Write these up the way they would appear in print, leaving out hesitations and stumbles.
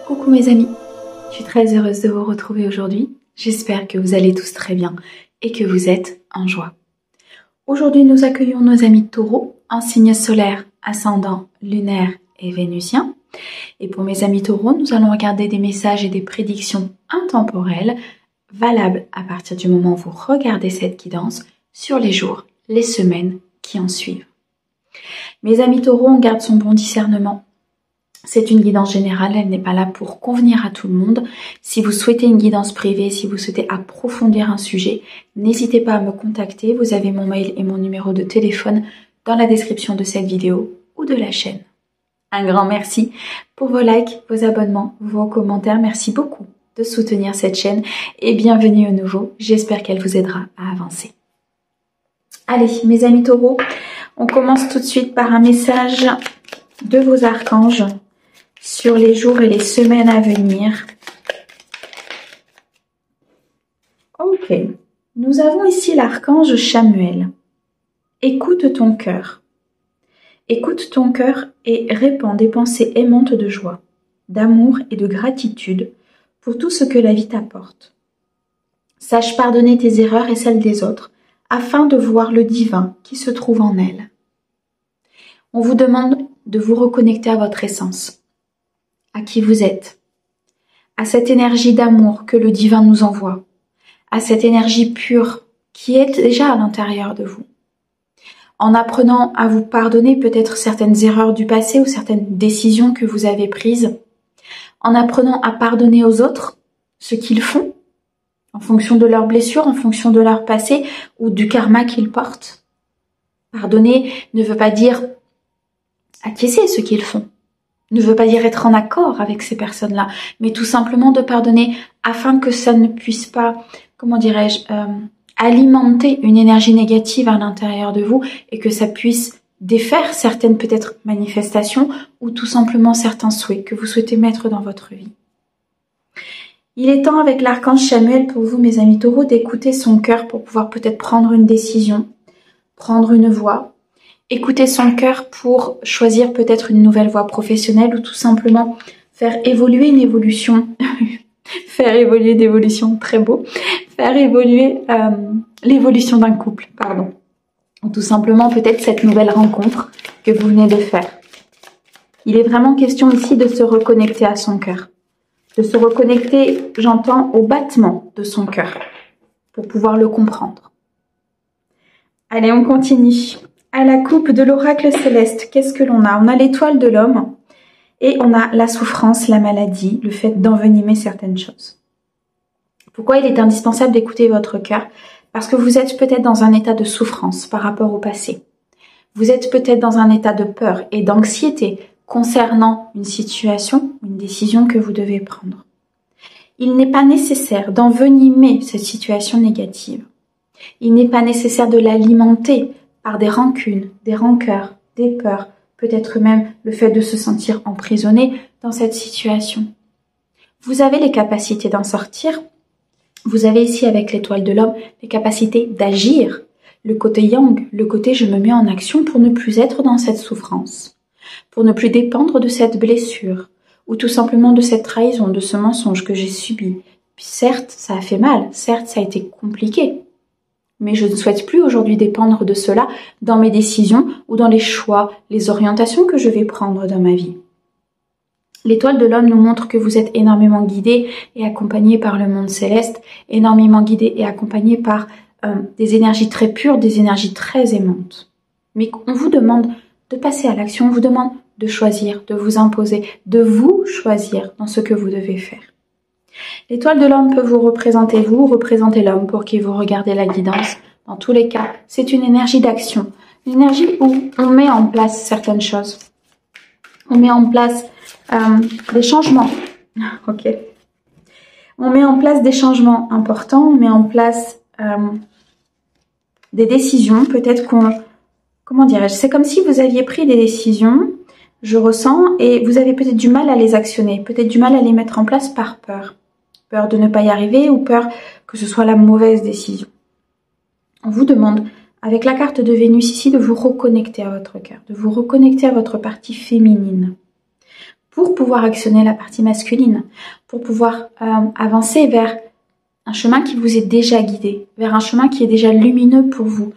Coucou mes amis, je suis très heureuse de vous retrouver aujourd'hui. J'espère que vous allez tous très bien et que vous êtes en joie. Aujourd'hui, nous accueillons nos amis Taureaux, en signe solaire, ascendant, lunaire et vénusien. Et pour mes amis Taureaux, nous allons regarder des messages et des prédictions intemporelles valables à partir du moment où vous regardez cette guidance sur les jours, les semaines qui en suivent. Mes amis Taureaux, on garde son bon discernement. C'est une guidance générale, elle n'est pas là pour convenir à tout le monde. Si vous souhaitez une guidance privée, si vous souhaitez approfondir un sujet, n'hésitez pas à me contacter. Vous avez mon mail et mon numéro de téléphone dans la description de cette vidéo ou de la chaîne. Un grand merci pour vos likes, vos abonnements, vos commentaires. Merci beaucoup de soutenir cette chaîne et bienvenue au nouveau. J'espère qu'elle vous aidera à avancer. Allez, mes amis Taureaux, on commence tout de suite par un message de vos archanges sur les jours et les semaines à venir. Ok, nous avons ici l'archange Chamuel. Écoute ton cœur. Écoute ton cœur et répands des pensées aimantes de joie, d'amour et de gratitude pour tout ce que la vie t'apporte. Sache pardonner tes erreurs et celles des autres, afin de voir le divin qui se trouve en elles. On vous demande de vous reconnecter à votre essence, à qui vous êtes, à cette énergie d'amour que le divin nous envoie, à cette énergie pure qui est déjà à l'intérieur de vous. En apprenant à vous pardonner peut-être certaines erreurs du passé ou certaines décisions que vous avez prises, en apprenant à pardonner aux autres ce qu'ils font, en fonction de leurs blessures, en fonction de leur passé ou du karma qu'ils portent. Pardonner ne veut pas dire acquiescer ce qu'ils font, ne veut pas dire être en accord avec ces personnes-là, mais tout simplement de pardonner afin que ça ne puisse pas, comment dirais-je, alimenter une énergie négative à l'intérieur de vous et que ça puisse défaire certaines peut-être manifestations ou tout simplement certains souhaits que vous souhaitez mettre dans votre vie. Il est temps avec l'archange Chamuel pour vous, mes amis Taureaux, d'écouter son cœur pour pouvoir peut-être prendre une décision, prendre une voie. Écouter son cœur pour choisir peut-être une nouvelle voie professionnelle ou tout simplement faire évoluer une évolution, faire évoluer d'évolution, très beau, faire évoluer l'évolution d'un couple, pardon. Ou tout simplement peut-être cette nouvelle rencontre que vous venez de faire. Il est vraiment question ici de se reconnecter à son cœur. De se reconnecter, j'entends, au battement de son cœur pour pouvoir le comprendre. Allez, on continue. À la coupe de l'oracle céleste, qu'est-ce que l'on a? On a l'étoile de l'homme et on a la souffrance, la maladie, le fait d'envenimer certaines choses. Pourquoi il est indispensable d'écouter votre cœur? Parce que vous êtes peut-être dans un état de souffrance par rapport au passé. Vous êtes peut-être dans un état de peur et d'anxiété concernant une situation, une décision que vous devez prendre. Il n'est pas nécessaire d'envenimer cette situation négative. Il n'est pas nécessaire de l'alimenter par des rancunes, des rancœurs, des peurs, peut-être même le fait de se sentir emprisonné dans cette situation. Vous avez les capacités d'en sortir. Vous avez ici avec l'étoile de l'homme les capacités d'agir. Le côté yang, le côté je me mets en action pour ne plus être dans cette souffrance, pour ne plus dépendre de cette blessure ou tout simplement de cette trahison, de ce mensonge que j'ai subi. Puis certes, ça a fait mal, certes, ça a été compliqué. Mais je ne souhaite plus aujourd'hui dépendre de cela dans mes décisions ou dans les choix, les orientations que je vais prendre dans ma vie. L'étoile de l'homme nous montre que vous êtes énormément guidé et accompagné par le monde céleste, énormément guidé et accompagné par des énergies très pures, des énergies très aimantes. Mais on vous demande de passer à l'action, on vous demande de choisir, de vous imposer, de vous choisir dans ce que vous devez faire. L'étoile de l'homme peut vous représenter l'homme pour qui vous regardez la guidance. Dans tous les cas, c'est une énergie d'action, une énergie où on met en place certaines choses. On met en place des changements. Ok. On met en place des changements importants, on met en place des décisions. Peut-être comment dirais-je, c'est comme si vous aviez pris des décisions, je ressens, et vous avez peut-être du mal à les actionner, peut-être du mal à les mettre en place par peur. Peur de ne pas y arriver ou peur que ce soit la mauvaise décision. On vous demande, avec la carte de Vénus ici, de vous reconnecter à votre cœur, de vous reconnecter à votre partie féminine pour pouvoir actionner la partie masculine, pour pouvoir avancer vers un chemin qui vous est déjà guidé, vers un chemin qui est déjà lumineux pour vous,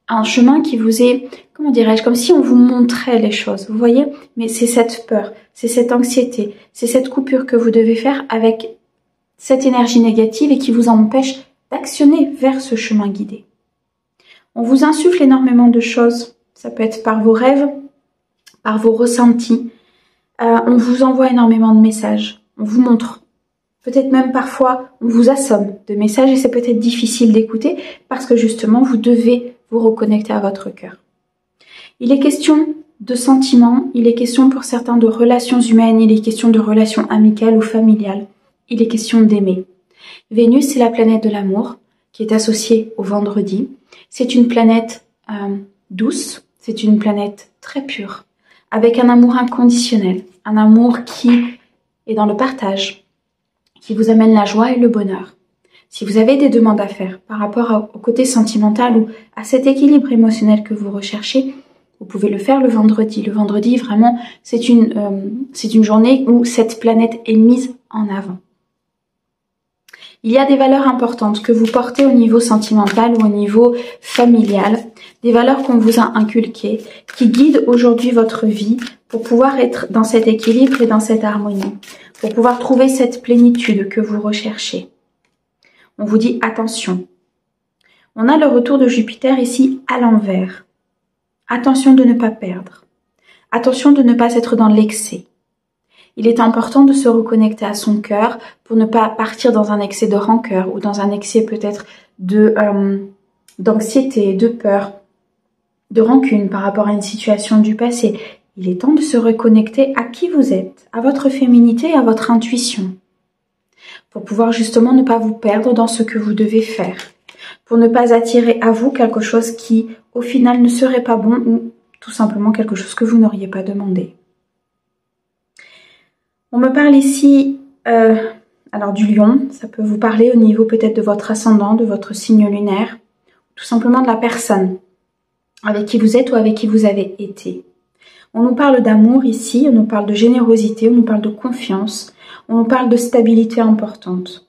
un chemin qui vous est, comment dirais-je, comme si on vous montrait les choses, vous voyez? Mais c'est cette peur, c'est cette anxiété, c'est cette coupure que vous devez faire avec cette énergie négative et qui vous empêche d'actionner vers ce chemin guidé. On vous insuffle énormément de choses, ça peut être par vos rêves, par vos ressentis, on vous envoie énormément de messages, on vous montre. Peut-être même parfois, on vous assomme de messages et c'est peut-être difficile d'écouter parce que justement, vous devez vous reconnecter à votre cœur. Il est question de sentiments, il est question pour certains de relations humaines, il est question de relations amicales ou familiales, il est question d'aimer. Vénus, c'est la planète de l'amour qui est associée au vendredi. C'est une planète douce, c'est une planète très pure, avec un amour inconditionnel, un amour qui est dans le partage, qui vous amène la joie et le bonheur. Si vous avez des demandes à faire par rapport au côté sentimental ou à cet équilibre émotionnel que vous recherchez, vous pouvez le faire le vendredi. Le vendredi, vraiment, c'est une journée où cette planète est mise en avant. Il y a des valeurs importantes que vous portez au niveau sentimental ou au niveau familial, des valeurs qu'on vous a inculquées, qui guident aujourd'hui votre vie pour pouvoir être dans cet équilibre et dans cette harmonie, pour pouvoir trouver cette plénitude que vous recherchez. On vous dit attention. On a le retour de Jupiter ici à l'envers. Attention de ne pas perdre. Attention de ne pas être dans l'excès. Il est important de se reconnecter à son cœur pour ne pas partir dans un excès de rancœur ou dans un excès peut-être d'anxiété, de peur, de rancune par rapport à une situation du passé. Il est temps de se reconnecter à qui vous êtes, à votre féminité et à votre intuition, pour pouvoir justement ne pas vous perdre dans ce que vous devez faire, pour ne pas attirer à vous quelque chose qui, au final, ne serait pas bon ou tout simplement quelque chose que vous n'auriez pas demandé. On me parle ici alors du lion, ça peut vous parler au niveau peut-être de votre ascendant, de votre signe lunaire, tout simplement de la personne avec qui vous êtes ou avec qui vous avez été. On nous parle d'amour ici, on nous parle de générosité, on nous parle de confiance, on nous parle de stabilité importante.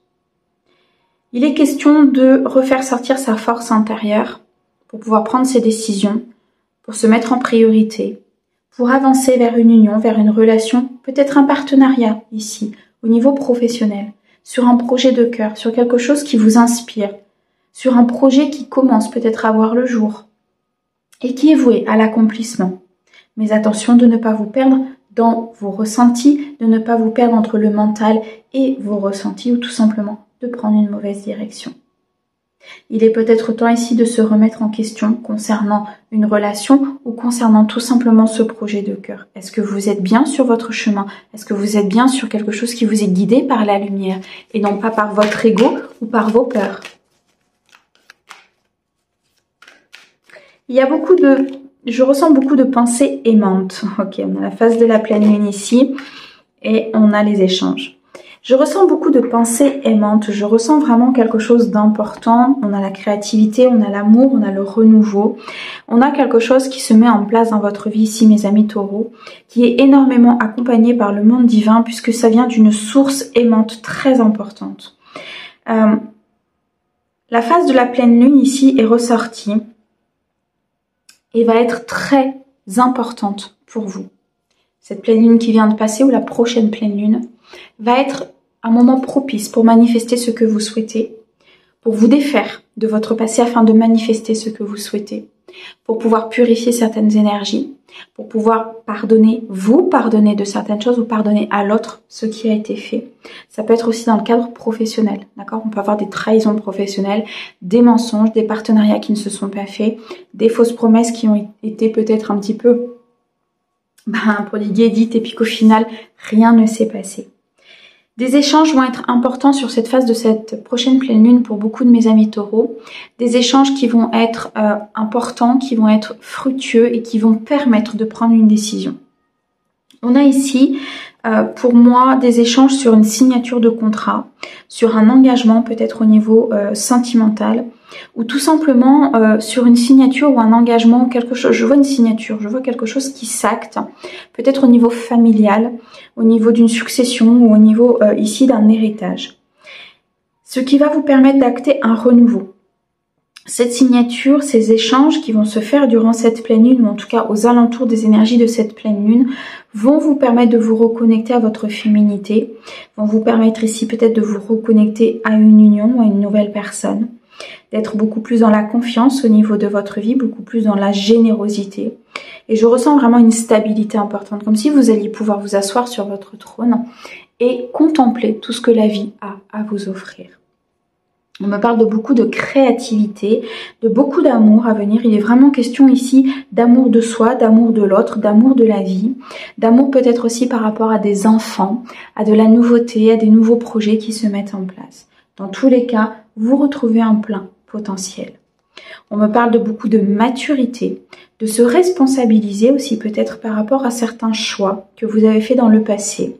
Il est question de refaire sortir sa force intérieure pour pouvoir prendre ses décisions, pour se mettre en priorité, pour avancer vers une union, vers une relation, peut-être un partenariat ici, au niveau professionnel, sur un projet de cœur, sur quelque chose qui vous inspire, sur un projet qui commence peut-être à voir le jour et qui est voué à l'accomplissement. Mais attention de ne pas vous perdre dans vos ressentis, de ne pas vous perdre entre le mental et vos ressentis ou tout simplement de prendre une mauvaise direction. Il est peut-être temps ici de se remettre en question concernant une relation ou concernant tout simplement ce projet de cœur. Est-ce que vous êtes bien sur votre chemin? Est-ce que vous êtes bien sur quelque chose qui vous est guidé par la lumière et non pas par votre ego ou par vos peurs? Il y a je ressens beaucoup de pensées aimantes. Ok, on a la phase de la pleine lune ici et on a les échanges. Je ressens beaucoup de pensées aimantes, je ressens vraiment quelque chose d'important. On a la créativité, on a l'amour, on a le renouveau. On a quelque chose qui se met en place dans votre vie ici, mes amis taureaux, qui est énormément accompagné par le monde divin puisque ça vient d'une source aimante très importante. La phase de la pleine lune ici est ressortie et va être très importante pour vous. Cette pleine lune qui vient de passer ou la prochaine pleine lune va être un moment propice pour manifester ce que vous souhaitez, pour vous défaire de votre passé afin de manifester ce que vous souhaitez, pour pouvoir purifier certaines énergies, pour pouvoir vous pardonner de certaines choses ou pardonner à l'autre ce qui a été fait. Ça peut être aussi dans le cadre professionnel, d'accord? On peut avoir des trahisons professionnelles, des mensonges, des partenariats qui ne se sont pas faits, des fausses promesses qui ont été peut-être un petit peu prodiguées, dites et puis qu'au final, rien ne s'est passé. Des échanges vont être importants sur cette phase de cette prochaine pleine lune pour beaucoup de mes amis taureaux. Des échanges qui vont être importants, qui vont être fructueux et qui vont permettre de prendre une décision. On a ici pour moi des échanges sur une signature de contrat, sur un engagement peut-être au niveau sentimental, ou tout simplement sur une signature ou un engagement, quelque chose. Je vois une signature, je vois quelque chose qui s'acte, peut-être au niveau familial, au niveau d'une succession ou au niveau ici d'un héritage. Ce qui va vous permettre d'acter un renouveau. Cette signature, ces échanges qui vont se faire durant cette pleine lune, ou en tout cas aux alentours des énergies de cette pleine lune, vont vous permettre de vous reconnecter à votre féminité, vont vous permettre ici peut-être de vous reconnecter à une union, à une nouvelle personne, d'être beaucoup plus dans la confiance au niveau de votre vie, beaucoup plus dans la générosité. Et je ressens vraiment une stabilité importante, comme si vous alliez pouvoir vous asseoir sur votre trône et contempler tout ce que la vie a à vous offrir. On me parle de beaucoup de créativité, de beaucoup d'amour à venir. Il est vraiment question ici d'amour de soi, d'amour de l'autre, d'amour de la vie, d'amour peut-être aussi par rapport à des enfants, à de la nouveauté, à des nouveaux projets qui se mettent en place. Dans tous les cas, vous retrouvez un plein potentiel. On me parle de beaucoup de maturité, de se responsabiliser aussi peut-être par rapport à certains choix que vous avez faits dans le passé,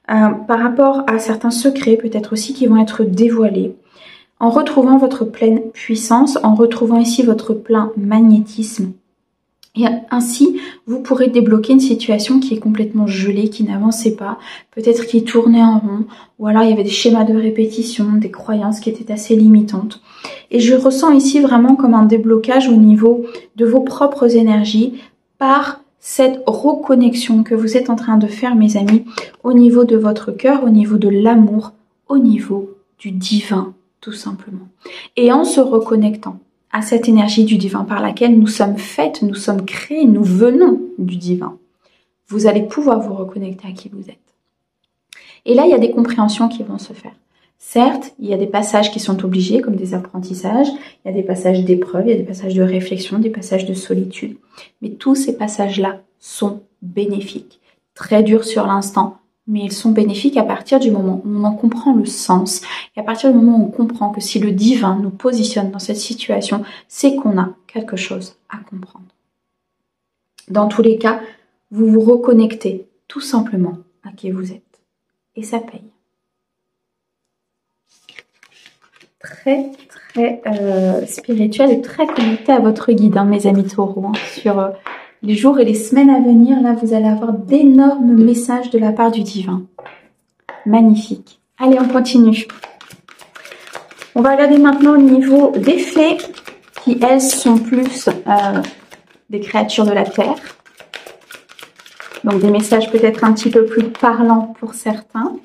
par rapport à certains secrets peut-être aussi qui vont être dévoilés, en retrouvant votre pleine puissance, en retrouvant ici votre plein magnétisme. Et ainsi, vous pourrez débloquer une situation qui est complètement gelée, qui n'avançait pas, peut-être qui tournait en rond, ou alors il y avait des schémas de répétition, des croyances qui étaient assez limitantes. Et je ressens ici vraiment comme un déblocage au niveau de vos propres énergies par cette reconnexion que vous êtes en train de faire, mes amis, au niveau de votre cœur, au niveau de l'amour, au niveau du divin, tout simplement. Et en se reconnectant à cette énergie du divin par laquelle nous sommes faites, nous sommes créés, nous venons du divin, vous allez pouvoir vous reconnecter à qui vous êtes. Et là, il y a des compréhensions qui vont se faire. Certes, il y a des passages qui sont obligés, comme des apprentissages, il y a des passages d'épreuves, il y a des passages de réflexion, des passages de solitude. Mais tous ces passages-là sont bénéfiques. Très durs sur l'instant, mais ils sont bénéfiques à partir du moment où on en comprend le sens. Et à partir du moment où on comprend que si le divin nous positionne dans cette situation, c'est qu'on a quelque chose à comprendre. Dans tous les cas, vous vous reconnectez tout simplement à qui vous êtes. Et ça paye. Très spirituel et très connecté à votre guide, hein, mes amis taureaux, hein, sur les jours et les semaines à venir. Là, vous allez avoir d'énormes messages de la part du divin. Magnifique. Allez, on continue. On va regarder maintenant au niveau des fées, qui elles sont plus des créatures de la terre. Donc des messages peut-être un petit peu plus parlants pour certains.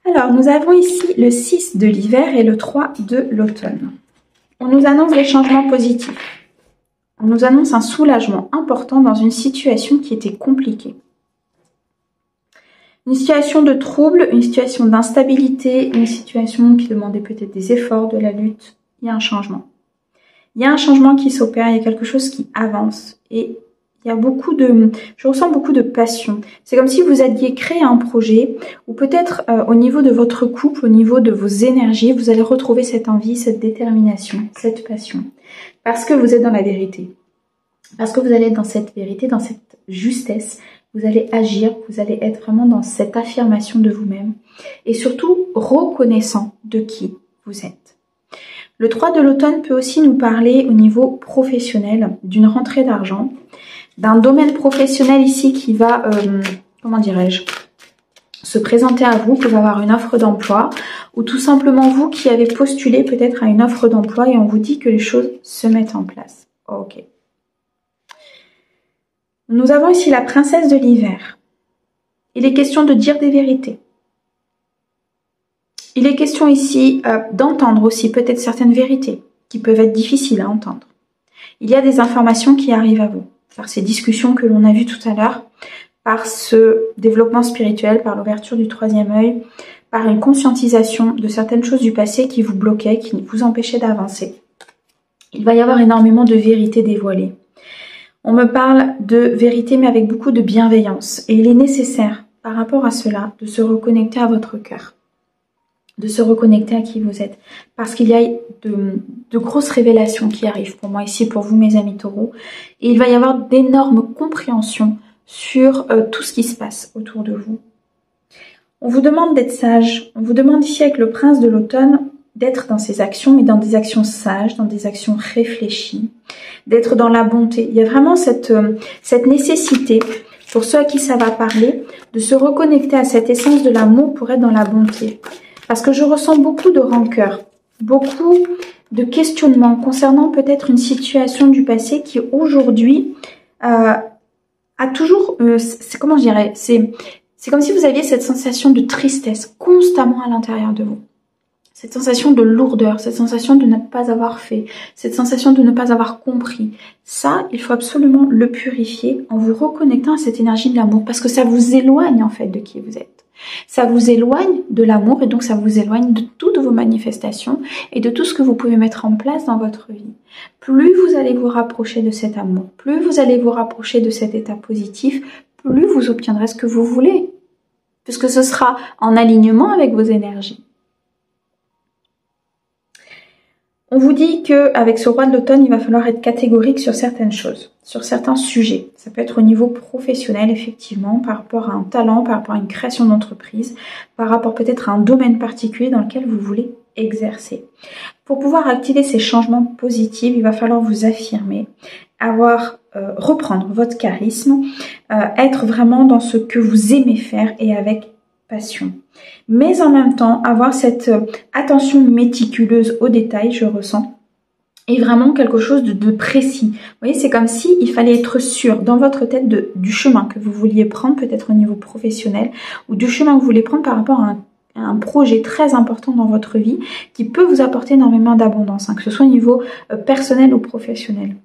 Alors, nous avons ici le 6 de l'hiver et le 3 de l'automne. On nous annonce des changements positifs. On nous annonce un soulagement important dans une situation qui était compliquée. Une situation de trouble, une situation d'instabilité, une situation qui demandait peut-être des efforts, de la lutte. Il y a un changement. Il y a un changement qui s'opère, il y a quelque chose qui avance. Et il y a je ressens beaucoup de passion. C'est comme si vous alliez créer un projet ou peut-être au niveau de votre couple, au niveau de vos énergies, vous allez retrouver cette envie, cette détermination, cette passion. Parce que vous êtes dans la vérité. Parce que vous allez être dans cette vérité, dans cette justesse. Vous allez agir, vous allez être vraiment dans cette affirmation de vous-même. Et surtout, reconnaissant de qui vous êtes. Le 3 de l'automne peut aussi nous parler au niveau professionnel d'une rentrée d'argent, d'un domaine professionnel ici qui va, comment dirais-je, se présenter à vous, vous avoir une offre d'emploi, ou tout simplement vous qui avez postulé peut-être à une offre d'emploi et on vous dit que les choses se mettent en place. Ok. Nous avons ici la princesse de l'hiver. Il est question de dire des vérités. Il est question ici d'entendre aussi peut-être certaines vérités qui peuvent être difficiles à entendre. Il y a des informations qui arrivent à vous, par ces discussions que l'on a vues tout à l'heure, par ce développement spirituel, par l'ouverture du troisième œil, par une conscientisation de certaines choses du passé qui vous bloquaient, qui vous empêchaient d'avancer. Il va y avoir énormément de vérités dévoilées. On me parle de vérité mais avec beaucoup de bienveillance et il est nécessaire par rapport à cela de se reconnecter à votre cœur. de se reconnecter à qui vous êtes. Parce qu'il y a de grosses révélations qui arrivent pour moi ici, pour vous mes amis taureaux. Et il va y avoir d'énormes compréhensions sur tout ce qui se passe autour de vous. On vous demande d'être sage. On vous demande ici avec le prince de l'automne d'être dans ses actions, mais dans des actions sages, dans des actions réfléchies, d'être dans la bonté. Il y a vraiment cette nécessité, pour ceux à qui ça va parler, de se reconnecter à cette essence de l'amour pour être dans la bonté. Parce que je ressens beaucoup de rancœur, beaucoup de questionnements concernant peut-être une situation du passé qui aujourd'hui a toujours, comment je dirais, c'est comme si vous aviez cette sensation de tristesse constamment à l'intérieur de vous. Cette sensation de lourdeur, cette sensation de ne pas avoir fait, cette sensation de ne pas avoir compris. Ça, il faut absolument le purifier en vous reconnectant à cette énergie de l'amour parce que ça vous éloigne en fait de qui vous êtes. Ça vous éloigne de l'amour et donc ça vous éloigne de toutes vos manifestations et de tout ce que vous pouvez mettre en place dans votre vie. Plus vous allez vous rapprocher de cet amour, plus vous allez vous rapprocher de cet état positif, plus vous obtiendrez ce que vous voulez. Puisque ce sera en alignement avec vos énergies. On vous dit qu'avec ce roi de l'automne, il va falloir être catégorique sur certaines choses, sur certains sujets. Ça peut être au niveau professionnel, effectivement, par rapport à un talent, par rapport à une création d'entreprise, par rapport peut-être à un domaine particulier dans lequel vous voulez exercer. Pour pouvoir activer ces changements positifs, il va falloir vous affirmer, reprendre votre charisme, être vraiment dans ce que vous aimez faire et avec passion. Mais en même temps, avoir cette attention méticuleuse aux détails, je ressens, et vraiment quelque chose de précis. Vous voyez, c'est comme si il fallait être sûr dans votre tête du chemin que vous vouliez prendre, peut-être au niveau professionnel, ou du chemin que vous voulez prendre par rapport à un projet très important dans votre vie qui peut vous apporter énormément d'abondance, que ce soit au niveau personnel ou professionnel.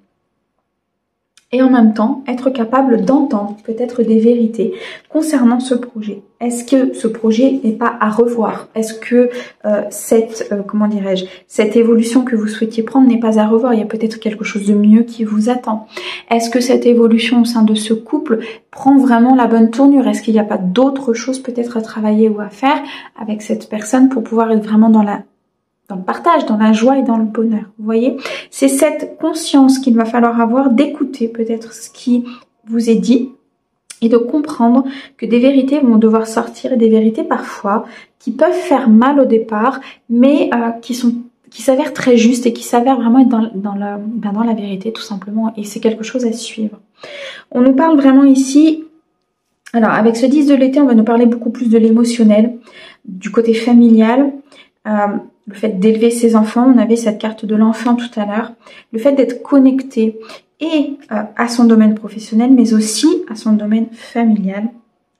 Et en même temps, être capable d'entendre peut-être des vérités concernant ce projet. Est-ce que ce projet n'est pas à revoir? Est-ce que cette évolution que vous souhaitiez prendre n'est pas à revoir? Il y a peut-être quelque chose de mieux qui vous attend. Est-ce que cette évolution au sein de ce couple prend vraiment la bonne tournure? Est-ce qu'il n'y a pas d'autres choses peut-être à travailler ou à faire avec cette personne pour pouvoir être vraiment dans le partage, dans la joie et dans le bonheur. Vous voyez, c'est cette conscience qu'il va falloir avoir d'écouter peut-être ce qui vous est dit et de comprendre que des vérités vont devoir sortir et des vérités parfois qui peuvent faire mal au départ, mais qui s'avèrent très justes et qui s'avèrent vraiment être dans la vérité tout simplement. Et c'est quelque chose à suivre. On nous parle vraiment ici. Alors avec ce 10 de l'été, on va nous parler beaucoup plus de l'émotionnel, du côté familial. Le fait d'élever ses enfants, on avait cette carte de l'enfant tout à l'heure, le fait d'être connecté et à son domaine professionnel, mais aussi à son domaine familial,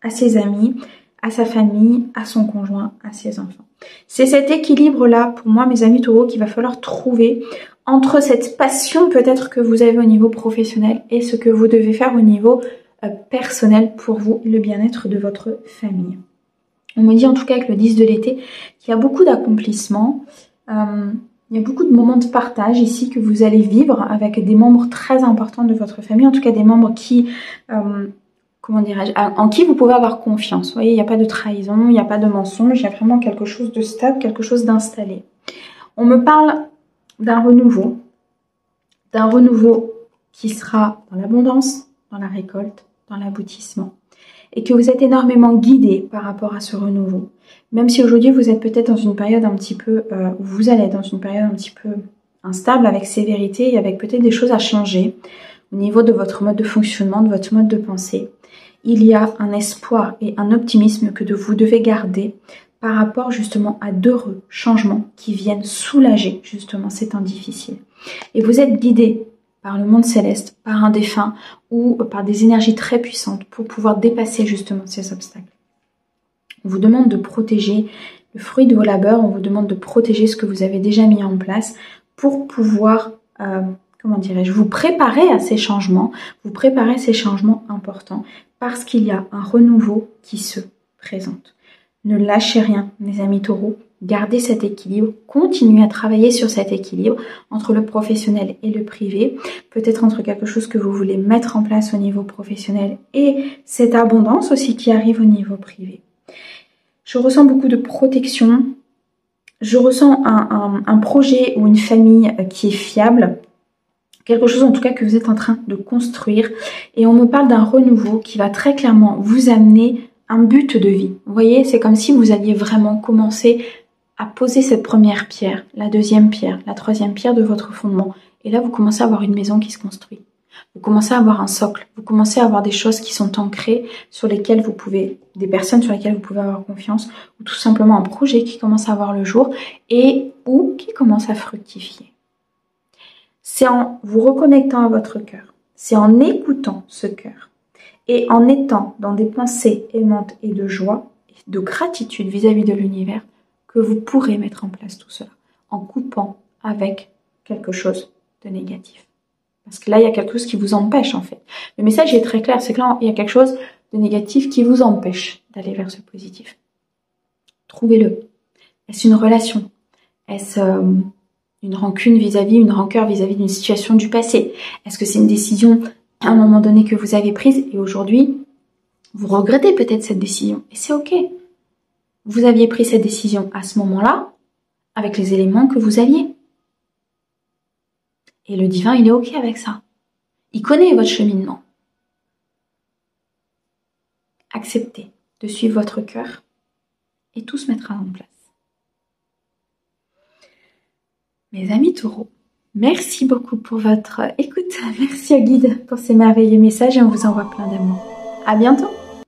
à ses amis, à sa famille, à son conjoint, à ses enfants. C'est cet équilibre-là, pour moi, mes amis taureaux, qu'il va falloir trouver entre cette passion peut-être que vous avez au niveau professionnel et ce que vous devez faire au niveau personnel pour vous, le bien-être de votre famille. On me dit en tout cas avec le 10 de l'été qu'il y a beaucoup d'accomplissements, il y a beaucoup de moments de partage ici que vous allez vivre avec des membres très importants de votre famille, en tout cas des membres qui, en qui vous pouvez avoir confiance. Vous voyez, il n'y a pas de trahison, il n'y a pas de mensonge, il y a vraiment quelque chose de stable, quelque chose d'installé. On me parle d'un renouveau qui sera dans l'abondance, dans la récolte, dans l'aboutissement. Et que vous êtes énormément guidé par rapport à ce renouveau. Même si aujourd'hui vous êtes peut-être dans une période un petit peu, où vous allez être dans une période un petit peu instable avec sévérité et avec peut-être des choses à changer au niveau de votre mode de fonctionnement, de votre mode de pensée. Il y a un espoir et un optimisme que vous devez garder par rapport justement à d'heureux changements qui viennent soulager justement ces temps difficiles. Et vous êtes guidé par le monde céleste, par un défunt ou par des énergies très puissantes pour pouvoir dépasser justement ces obstacles. On vous demande de protéger le fruit de vos labeurs, on vous demande de protéger ce que vous avez déjà mis en place pour pouvoir, vous préparer à ces changements, vous préparer à ces changements importants parce qu'il y a un renouveau qui se présente. Ne lâchez rien, mes amis taureaux. Gardez cet équilibre, continuez à travailler sur cet équilibre entre le professionnel et le privé, peut-être entre quelque chose que vous voulez mettre en place au niveau professionnel et cette abondance aussi qui arrive au niveau privé. Je ressens beaucoup de protection, Je ressens un projet ou une famille qui est fiable. Quelque chose en tout cas que vous êtes en train de construire. Et on me parle d'un renouveau qui va très clairement vous amener un but de vie. Vous voyez, c'est comme si vous alliez vraiment commencer à poser cette première pierre, la deuxième pierre, la troisième pierre de votre fondement. Et là, vous commencez à avoir une maison qui se construit. Vous commencez à avoir un socle. Vous commencez à avoir des choses qui sont ancrées, sur lesquelles vous pouvez, des personnes sur lesquelles vous pouvez avoir confiance, ou tout simplement un projet qui commence à voir le jour et ou qui commence à fructifier. C'est en vous reconnectant à votre cœur, c'est en écoutant ce cœur et en étant dans des pensées aimantes et de joie, de gratitude vis-à-vis de l'univers, que vous pourrez mettre en place tout cela, en coupant avec quelque chose de négatif. Parce que là, il y a quelque chose qui vous empêche en fait. Le message est très clair, c'est que là, il y a quelque chose de négatif qui vous empêche d'aller vers ce positif. Trouvez-le. Est-ce une relation? Est-ce une rancune vis-à-vis, une rancœur vis-à-vis d'une situation du passé? Est-ce que c'est une décision à un moment donné que vous avez prise et aujourd'hui, vous regrettez peut-être cette décision? Et c'est ok. Vous aviez pris cette décision à ce moment-là, avec les éléments que vous aviez. Et le divin, il est ok avec ça. Il connaît votre cheminement. Acceptez de suivre votre cœur et tout se mettra en place. Mes amis taureaux, merci beaucoup pour votre écoute. Merci au guide pour ces merveilleux messages et on vous envoie plein d'amour. À bientôt!